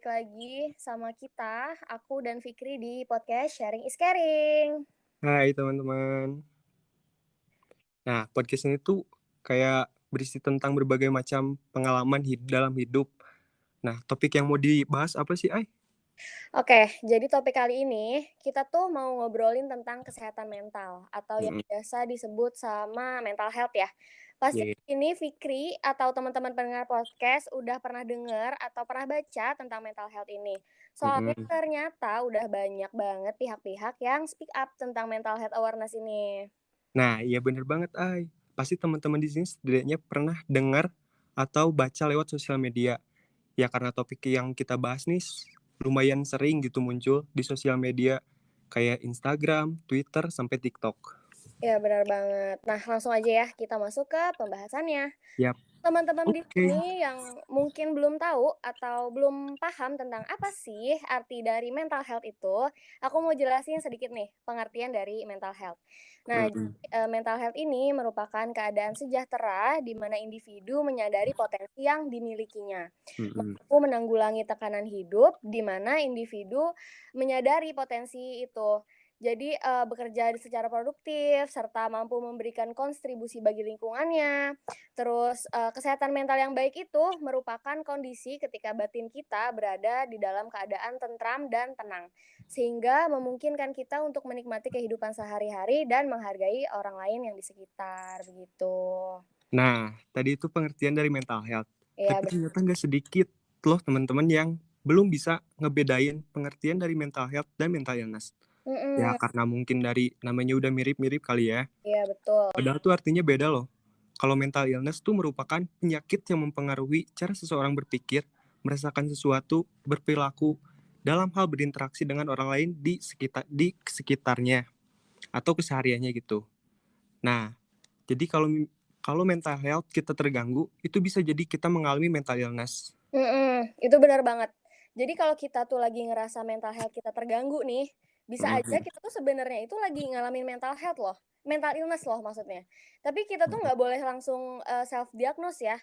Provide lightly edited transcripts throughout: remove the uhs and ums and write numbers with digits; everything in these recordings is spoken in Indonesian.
balik lagi sama kita, aku dan Fikri di podcast Sharing is Caring. Hai teman-teman. Nah, podcast ini tuh kayak berisi tentang berbagai macam pengalaman dalam hidup. Nah, topik yang mau dibahas apa sih, Ai? Oke, jadi topik kali ini kita tuh mau ngobrolin tentang kesehatan mental atau yang Mhm, biasa disebut sama mental health ya. Pasti iya. ini Fikri atau teman-teman pendengar podcast udah pernah dengar atau pernah baca tentang mental health ini. Soalnya Mhm. ternyata udah banyak banget pihak-pihak yang speak up tentang mental health awareness ini. Nah, iya bener banget, Ai. Pasti teman-teman di sini setidaknya pernah dengar atau baca lewat sosial media. Ya karena topik yang kita bahas nih lumayan sering gitu muncul di sosial media kayak Instagram, Twitter, sampai TikTok. Ya benar banget. Nah, langsung aja ya kita masuk ke pembahasannya. Yap. Teman-teman di Oke. sini yang mungkin belum tahu atau belum paham tentang apa sih arti dari mental health itu, aku mau jelasin sedikit nih pengertian dari mental health. Nah, Mhm. mental health ini merupakan keadaan sejahtera di mana individu menyadari potensi yang dimilikinya. Mhm. Mampu menanggulangi tekanan hidup di mana individu menyadari potensi itu. Jadi, bekerja secara produktif serta mampu memberikan kontribusi bagi lingkungannya. Terus, kesehatan mental yang baik itu merupakan kondisi ketika batin kita berada di dalam keadaan tentram dan tenang, sehingga memungkinkan kita untuk menikmati kehidupan sehari-hari dan menghargai orang lain yang di sekitar, begitu. Nah, tadi itu pengertian dari mental health. Iya, Tapi ternyata nggak sedikit loh teman-teman yang belum bisa ngebedain pengertian dari mental health dan mental illness. Ya mhm, karena mungkin dari namanya udah mirip-mirip kali ya. iya betul. Padahal tuh artinya beda loh. Kalau mental illness tuh merupakan penyakit yang mempengaruhi cara seseorang berpikir, merasakan sesuatu, berperilaku, dalam hal berinteraksi dengan orang lain di sekitarnya atau kesehariannya gitu. Nah, jadi kalau mental health kita terganggu, itu bisa jadi kita mengalami mental illness. Itu benar banget. Jadi kalau kita tuh lagi ngerasa mental health kita terganggu nih, bisa aja Mhm, kita tuh sebenarnya itu lagi ngalamin mental health loh, mental illness loh maksudnya. Tapi kita tuh mhm, nggak boleh langsung, self diagnose ya.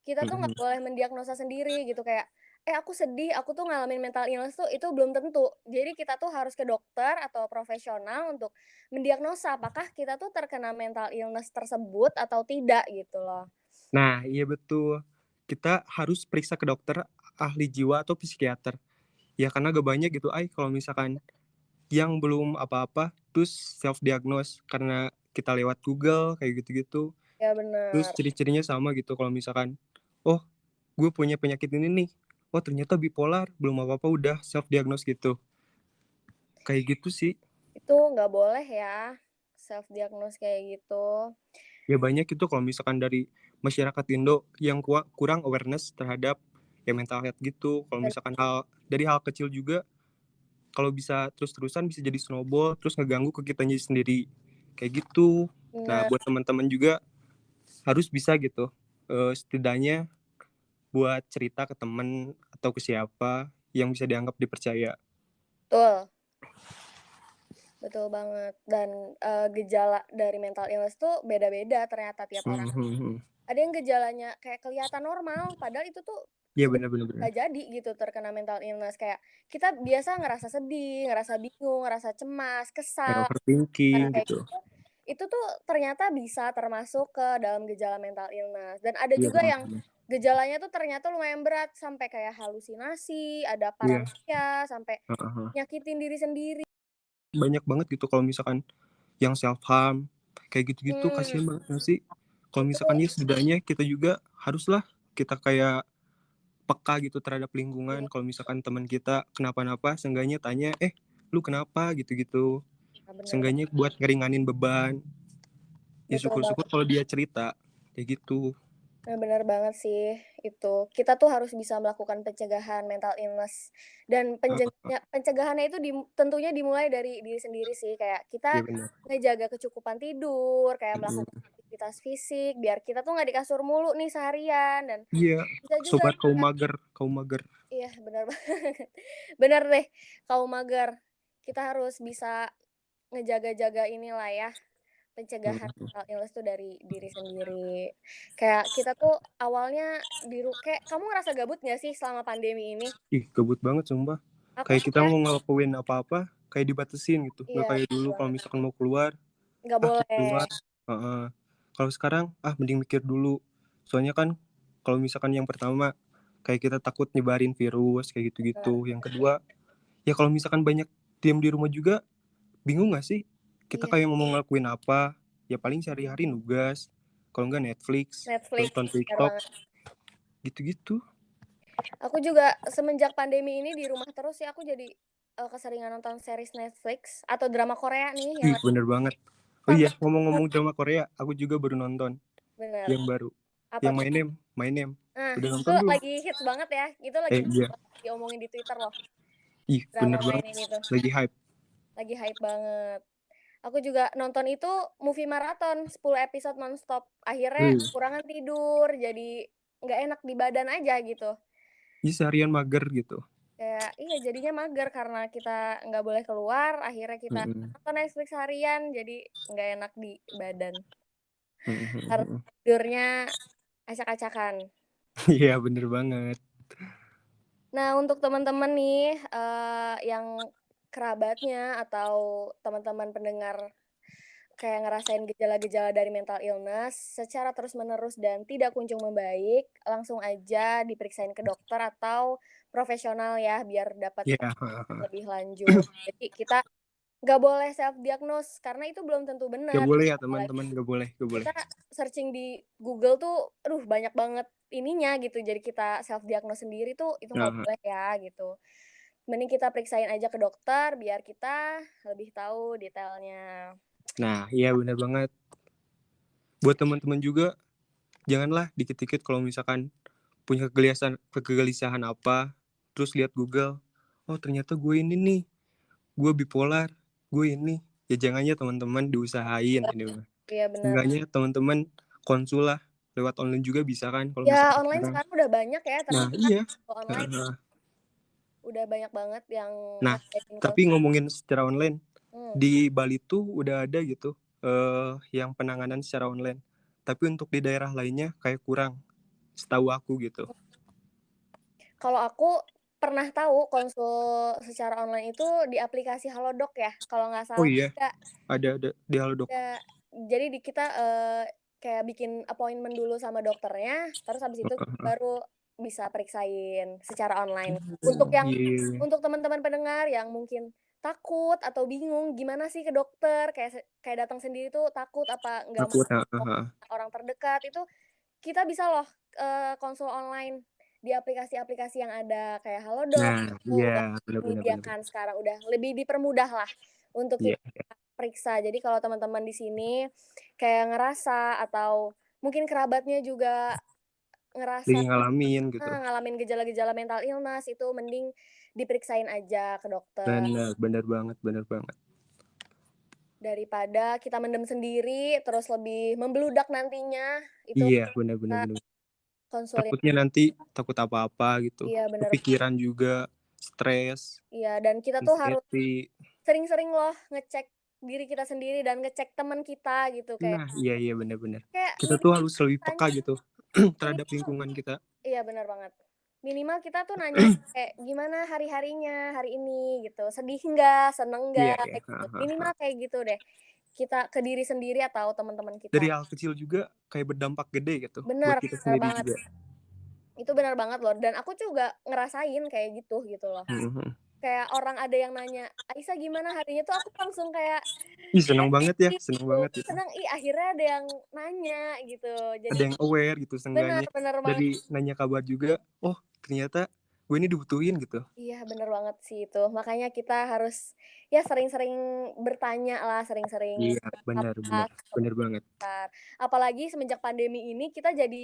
Kita tuh mhm. nggak boleh mendiagnosa sendiri gitu kayak, "Eh aku sedih, aku tuh ngalamin mental illness tuh," itu belum tentu. Jadi kita tuh harus ke dokter atau profesional untuk mendiagnosa apakah kita tuh terkena mental illness tersebut atau tidak gitu loh. Nah, iya betul. Kita harus periksa ke dokter, ahli jiwa atau psikiater. Ya karena gak banyak gitu, kalau misalkan yang belum apa-apa, terus self diagnose karena kita lewat Google kayak gitu-gitu. Ya Terus bener. ciri-cirinya sama gitu kalau misalkan, "Oh, gue punya penyakit ini nih. Oh, ternyata bipolar." Belum apa-apa udah self diagnose gitu. Kayak gitu sih. Itu nggak boleh ya, self diagnose kayak gitu. Ya banyak itu kalau misalkan dari masyarakat Indo yang kurang awareness terhadap ya mental health gitu. Kalau Ben misalkan dari hal kecil juga, kalau bisa terus-terusan bisa jadi snowball, terus ngeganggu ke kitanya sendiri, kayak gitu. Nah, bener, buat teman-teman juga harus bisa gitu, setidaknya buat cerita ke temen atau ke siapa yang bisa dianggap dipercaya. betul, betul banget dan, gejala dari mental illness tuh beda-beda ternyata tiap orang. Mhm, mhm. Ada yang gejalanya kayak kelihatan normal, padahal itu tuh Iya, sebenarnya bener, bener, bener. nggak jadi gitu terkena mental illness. Kayak kita biasa ngerasa sedih, ngerasa bingung, ngerasa cemas, Kayak kesal, overthinking kayak gitu. gitu, itu tuh ternyata bisa termasuk ke dalam gejala mental illness. Dan ada Iya, juga bener, yang bener. gejalanya tuh ternyata lumayan berat sampai kayak halusinasi, ada Iya, paranoia, sampai heeh, heeh. nyakitin diri sendiri. Banyak banget gitu kalau misalkan yang self harm, kayak gitu-gitu Mmm, kasihan banget nggak sih? Kalau itu misalkan ya setidaknya kita juga haruslah kita kayak peka gitu terhadap iya, lingkungan, kalau misalkan teman kita kenapa-napa seenggaknya tanya, "Eh, lu kenapa?" Gitu-gitu. bener Seenggaknya buat ngeringanin beban, ya betul syukur-syukur banget. kalau dia cerita, kayak gitu. Nah, bener banget sih, itu. Kita tuh harus bisa melakukan pencegahan mental illness dan Heeh, pencegahannya itu tentunya dimulai dari diri sendiri sih, kayak kita iya bener, ngejaga kecukupan tidur, kayak melakukan mhm. aktivitas fisik, biar kita tuh nggak di kasur mulu nih seharian, dan Iya, bisa juga sobat kaum ya mager kaum mager. iya, bener banget. Bener deh, kaum mager. Kita harus bisa ngejaga-jaga inilah ya, pencegahan Mhm. mental illness tuh dari diri sendiri. Kayak kita tuh awalnya kayak kamu ngerasa gabut nggak sih selama pandemi ini? Ih, gabut banget sumpah. Aku Kayak sih kita ya mau ngelakuin apa-apa, kayak dibatasin gitu. Nggak iya, kayak bener dulu kalau banget, misalkan mau keluar, nggak kita keluar. boleh. Heeh. Kalau sekarang, mending mikir dulu. Soalnya kan kalau misalkan yang pertama, kayak kita takut nyebarin virus, kayak Bener, gitu-gitu. Yang kedua, ya kalau misalkan banyak diam di rumah juga, bingung nggak sih? Kita iya, kayak mau ngelakuin apa, ya paling sehari-hari nugas, kalau nggak Netflix, Netflix, nonton bener TikTok, banget. gitu-gitu. Aku juga semenjak pandemi ini di rumah terus sih aku jadi, keseringan nonton series Netflix atau drama Korea nih yang Ih, bener banget. Oh sampai iya, ngomong-ngomong drama Korea, aku juga baru nonton bener, yang baru, apa yang tuh? My Name, My Name. Nah, Udah itu nonton belum? lagi hits banget ya, itu lagi Iya. diomongin di Twitter loh, Ih, drama bener My banget, Name itu, lagi hype. lagi hype banget. Aku juga nonton itu movie maraton 10 episode nonstop, akhirnya Wih, kekurangan tidur, jadi nggak enak di badan aja gitu. ih seharian mager gitu. Kayak iya jadinya mager karena kita nggak boleh keluar, akhirnya kita Mhm, nonton Netflix harian, jadi nggak enak di badan. mhm mhm Harus mhm. tidurnya acak-acakan. Iya, bener banget. Nah, untuk teman-teman nih, yang kerabatnya atau teman-teman pendengar kayak ngerasain gejala-gejala dari mental illness secara terus-menerus dan tidak kunjung membaik, langsung aja diperiksain ke dokter atau profesional ya, biar dapat Iya, heeh heeh. lebih lanjut. Jadi kita nggak boleh self diagnose karena itu belum tentu Nggak benar. boleh ya Apalagi teman-teman, nggak boleh nggak boleh. kita searching di Google tuh, aduh banyak banget ininya gitu, jadi kita self diagnose sendiri tuh itu nggak Heeh. boleh ya gitu. Mending kita periksain aja ke dokter biar kita lebih tahu detailnya. Nah, iya bener banget. Buat teman-teman juga, janganlah dikit-dikit kalau misalkan punya kegelisahan apa, terus lihat Google, "Oh ternyata gue ini nih, gue bipolar, gue ini." Ya jangannya teman-teman diusahain ini mah. Iya benar. Seenggaknya teman-teman konsul lah, lewat online juga bisa kan kalau Ya misalkan online sekarang. sekarang udah banyak ya Nah ternyata iya, online heeh. udah banyak banget yang Nah, ngadain tapi ngomongin secara online, hmm. di Bali tuh udah ada gitu, yang penanganan secara online. Tapi untuk di daerah lainnya kayak kurang, setahu aku gitu. Kalau aku pernah tahu konsul secara online itu di aplikasi Halodoc ya, kalau nggak Oh salah iya, ada ada di Halodoc. ada jadi kita, kayak bikin appointment dulu sama dokternya, terus habis itu Heeh heeh. baru bisa periksain secara online. Untuk Oh, yang iya iya iya. untuk teman-teman pendengar yang mungkin takut atau bingung gimana sih ke dokter, kayak datang sendiri tuh takut apa nggak mau Takut, heeh heeh. orang terdekat, itu kita bisa loh, konsul online di aplikasi-aplikasi yang ada kayak Halodoc, Nah, itu iya, udah bener bener bener. menyediakan sekarang, udah lebih dipermudah lah untuk Iya, periksa. Jadi kalau teman-teman di sini kayak ngerasa atau mungkin kerabatnya juga ngerasa lagi ngalamin gitu. ngalamin gejala-gejala mental illness, itu mending diperiksain aja ke dokter, Bener bener banget bener banget. daripada kita mendem sendiri terus lebih membludak nantinya, itu Iya, bener bener kita bener. konsulin Takutnya nanti takut apa-apa gitu, iya bener, kepikiran juga, stres, iya dan kita tuh harus anxiety. sering-sering loh ngecek diri kita sendiri dan ngecek teman kita gitu, kayak Nah, iya iya, bener bener. kayak Kita tuh minimal harus lebih peka tanya gitu terhadap minimal lingkungan kita. iya bener banget. Minimal kita tuh nanya kayak, "Gimana hari-harinya hari ini?" Gitu, "Sedih nggak? Seneng Iya nggak?" iya, Gitu. heeh heeh Minimal heeh. kayak gitu deh, kita ke diri sendiri atau teman-teman kita. Dari hal kecil juga kayak berdampak gede gitu buat Bener kita bener sendiri banget, juga. itu bener banget loh dan aku juga ngerasain kayak gitu loh. Mhm mhm. Kayak orang ada yang nanya, "Aisyah gimana harinya?" Tuh aku langsung kayak Ih, seneng happy banget ya, seneng gitu, banget gitu. seneng, ih akhirnya ada yang nanya gitu. Jadi Ada yang aware gitu bener seenggaknya, bener banget. dari nanya kabar juga, "Oh ternyata gue ini dibutuhin," gitu. Iya, bener banget sih itu. Makanya kita harus, ya sering-sering bertanya lah, sering-sering Iya, bener bertanya bener, ke bener banget. dokter. Apalagi semenjak pandemi ini kita jadi,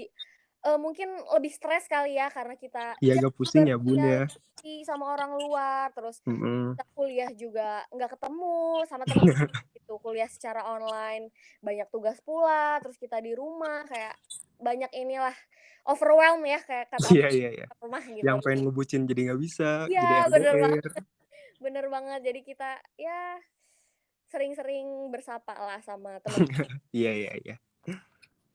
mungkin lebih stres kali ya karena kita Iya, ya agak pusing ya Bun ya. bersosialisasi sama orang luar, terus Mhm. kita kuliah juga nggak ketemu sama teman-teman gitu, kuliah secara online, banyak tugas pula, terus kita di rumah kayak banyak inilah, overwhelm ya kayak kata Iya iya iya. rumah gitu. Yang pengen ngebucin jadi nggak bisa, Iya, jadi bener LDR. bener banget. Jadi kita, ya sering-sering bersapa lah sama teman. Iya iya iya.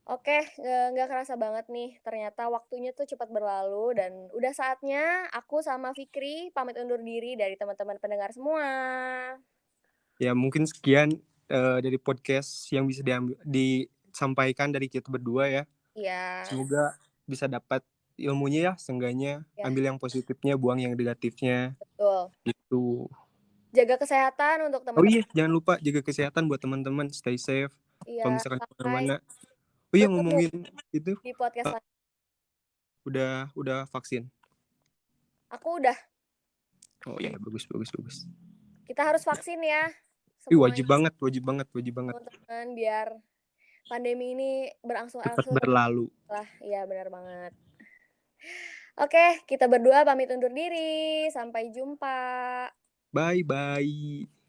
Oke, nggak kerasa banget nih, ternyata waktunya tuh cepat berlalu dan udah saatnya aku sama Fikri pamit undur diri dari teman-teman pendengar semua. Ya mungkin sekian, dari podcast yang bisa disampaikan dari kita berdua ya. Iya, Semoga bisa dapat ilmunya ya seenggaknya, ya, ambil yang positifnya, buang yang negatifnya, betul. gitu. Jaga kesehatan untuk Oh teman-teman. iya, jangan lupa jaga kesehatan buat teman-teman, stay safe Iya, kalau misalkan ke sampai mana-mana. Oh iya, bertemu ngomongin itu, di podcast eee, selanjutnya. udah vaksin? Aku udah, Oh iya, bagus bagus bagus. kita harus vaksin ya, Ih, semuanya wajib banget wajib banget wajib banget. teman-teman biar pandemi ini Cepat berangsur-angsur berlalu. lah. Iya, benar banget. Oke, kita berdua pamit undur diri. Sampai jumpa. Bye bye.